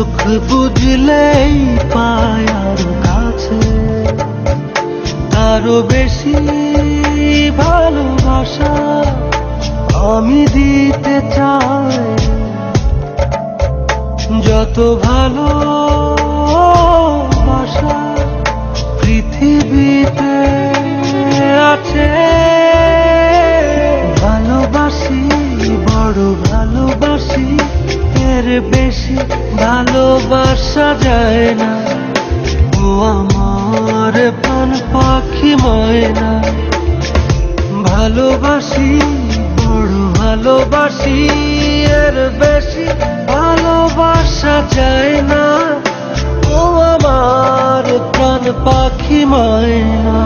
চোখ বুঝলেই পায় আরো কাছে, আরো বেশি ভালোবাসা আমি দিতে চাই। যত ভালোবাসা পৃথিবীতে আছে, ভালোবাসি বড় ভালোবাসি, এর বেশি ভালোবাসা যায় না। ও আমার প্রাণ পাখি ময়না, ভালোবাসি বড় ভালোবাসি, এর বেশি ভালোবাসা যায় না। ও আমার প্রাণ পাখি ময়না।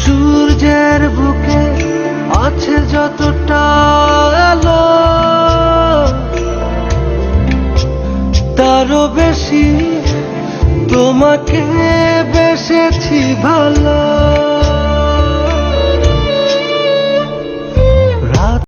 সূর্যের বুকে আছে যতটা আলো, তারও বেশি তোমাকে বেসেছি ভালো।